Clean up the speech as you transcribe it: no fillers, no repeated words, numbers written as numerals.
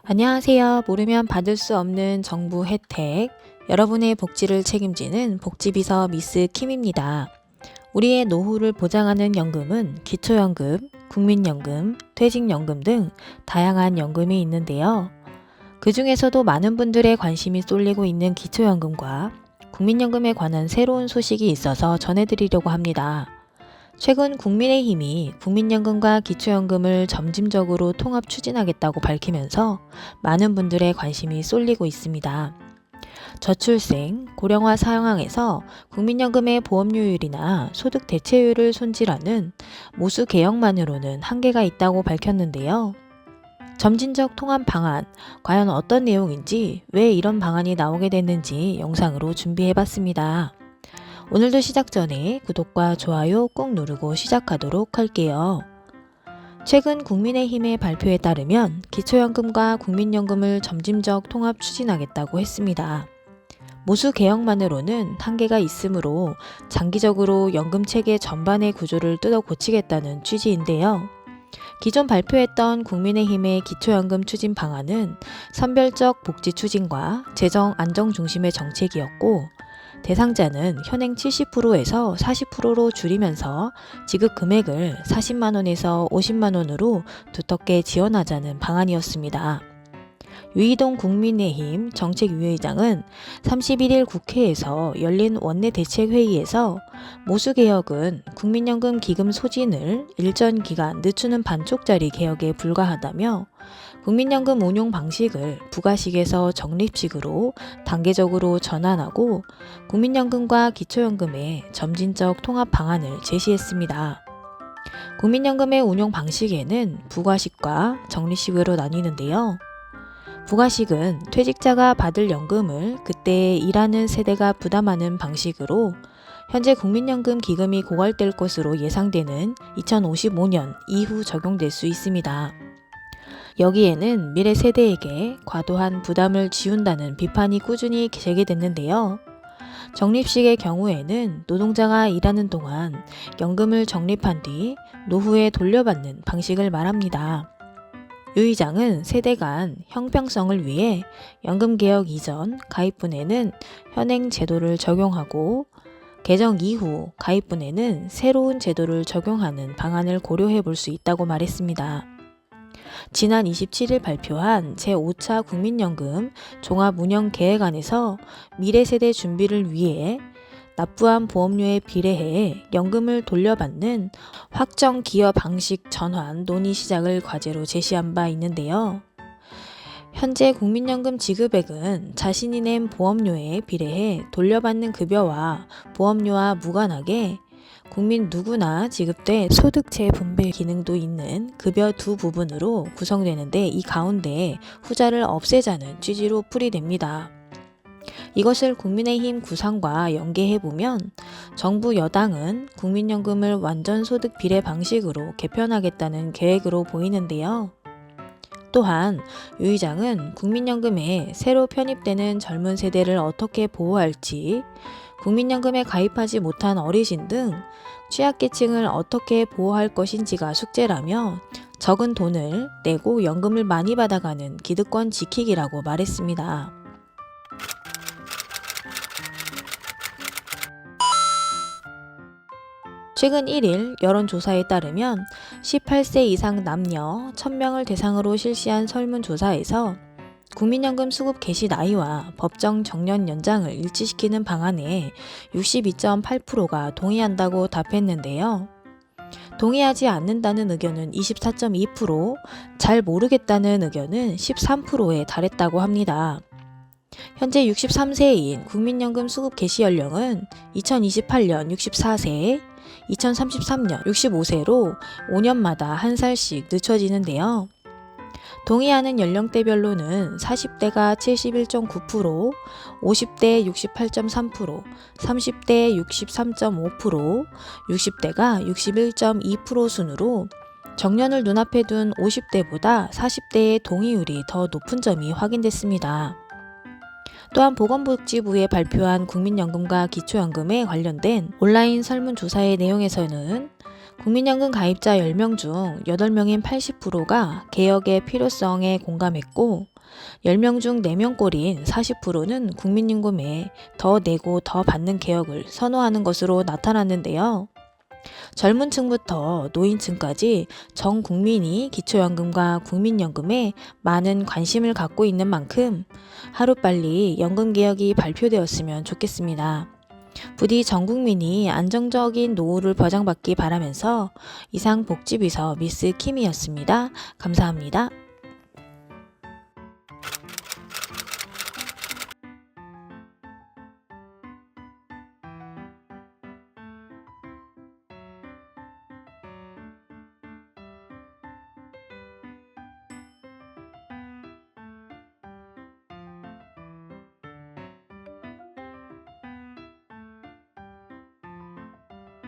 안녕하세요. 모르면 받을 수 없는 정부 혜택, 여러분의 복지를 책임지는 복지비서 미스 킴입니다. 우리의 노후를 보장하는 연금은 기초연금, 국민연금, 퇴직연금 등 다양한 연금이 있는데요. 그 중에서도 많은 분들의 관심이 쏠리고 있는 기초연금과 국민연금에 관한 새로운 소식이 있어서 전해드리려고 합니다. 최근 국민의힘이 국민연금과 기초연금을 점진적으로 통합 추진하겠다고 밝히면서 많은 분들의 관심이 쏠리고 있습니다. 저출생, 고령화 상황에서 국민연금의 보험료율이나 소득 대체율을 손질하는 모수 개혁만으로는 한계가 있다고 밝혔는데요. 점진적 통합 방안, 과연 어떤 내용인지, 왜 이런 방안이 나오게 됐는지 영상으로 준비해봤습니다. 오늘도 시작 전에 구독과 좋아요 꼭 누르고 시작하도록 할게요. 최근 국민의힘의 발표에 따르면 기초연금과 국민연금을 점진적 통합 추진하겠다고 했습니다. 모수 개혁만으로는 한계가 있으므로 장기적으로 연금체계 전반의 구조를 뜯어 고치겠다는 취지인데요. 기존 발표했던 국민의힘의 기초연금 추진 방안은 선별적 복지 추진과 재정 안정 중심의 정책이었고, 대상자는 현행 70%에서 40%로 줄이면서 지급 금액을 40만원에서 50만원으로 두텁게 지원하자는 방안이었습니다. 유이동 국민의힘 정책위의장은 31일 국회에서 열린 원내대책회의에서 모수개혁은 국민연금 기금 소진을 일정 기간 늦추는 반쪽짜리 개혁에 불과하다며 국민연금 운용 방식을 부가식에서 적립식으로 단계적으로 전환하고 국민연금과 기초연금의 점진적 통합 방안을 제시했습니다. 국민연금의 운용 방식에는 부가식과 적립식으로 나뉘는데요. 부가식은 퇴직자가 받을 연금을 그때 일하는 세대가 부담하는 방식으로 현재 국민연금 기금이 고갈될 것으로 예상되는 2055년 이후 적용될 수 있습니다. 여기에는 미래 세대에게 과도한 부담을 지운다는 비판이 꾸준히 제기됐는데요. 적립식의 경우에는 노동자가 일하는 동안 연금을 적립한 뒤 노후에 돌려받는 방식을 말합니다. 유 의장은 세대 간 형평성을 위해 연금개혁 이전 가입분에는 현행 제도를 적용하고 개정 이후 가입분에는 새로운 제도를 적용하는 방안을 고려해 볼 수 있다고 말했습니다. 지난 27일 발표한 제5차 국민연금 종합운영계획안에서 미래세대 준비를 위해 납부한 보험료에 비례해 연금을 돌려받는 확정 기여 방식 전환 논의 시작을 과제로 제시한 바 있는데요. 현재 국민연금 지급액은 자신이 낸 보험료에 비례해 돌려받는 급여와 보험료와 무관하게 국민 누구나 지급돼 소득 재분배 기능도 있는 급여 두 부분으로 구성되는데, 이 가운데 후자를 없애자는 취지로 풀이됩니다. 이것을 국민의힘 구상과 연계해보면 정부 여당은 국민연금을 완전소득 비례 방식으로 개편하겠다는 계획으로 보이는데요. 또한 유 의장은 국민연금에 새로 편입되는 젊은 세대를 어떻게 보호할지, 국민연금에 가입하지 못한 어르신 등 취약계층을 어떻게 보호할 것인지가 숙제라며 적은 돈을 내고 연금을 많이 받아가는 기득권 지키기라고 말했습니다. 최근 1일 여론조사에 따르면 18세 이상 남녀 1000명을 대상으로 실시한 설문조사에서 국민연금 수급 개시 나이와 법정 정년 연장을 일치시키는 방안에 62.8%가 동의한다고 답했는데요. 동의하지 않는다는 의견은 24.2%, 잘 모르겠다는 의견은 13%에 달했다고 합니다. 현재 63세인 국민연금 수급 개시 연령은 2028년 64세, 2033년 65세로 5년마다 한 살씩 늦춰지는데요. 동의하는 연령대별로는 40대가 71.9%, 50대 68.3%, 30대 63.5%, 60대가 61.2% 순으로 정년을 눈앞에 둔 50대보다 40대의 동의율이 더 높은 점이 확인됐습니다. 또한 보건복지부에 발표한 국민연금과 기초연금에 관련된 온라인 설문조사의 내용에서는 국민연금 가입자 10명 중 8명인 80%가 개혁의 필요성에 공감했고 10명 중 4명꼴인 40%는 국민연금에 더 내고 더 받는 개혁을 선호하는 것으로 나타났는데요. 젊은 층부터 노인층까지 전 국민이 기초연금과 국민연금에 많은 관심을 갖고 있는 만큼 하루빨리 연금개혁이 발표되었으면 좋겠습니다. 부디 전 국민이 안정적인 노후를 보장받기 바라면서 이상 복지비서 미스 킴이었습니다. 감사합니다.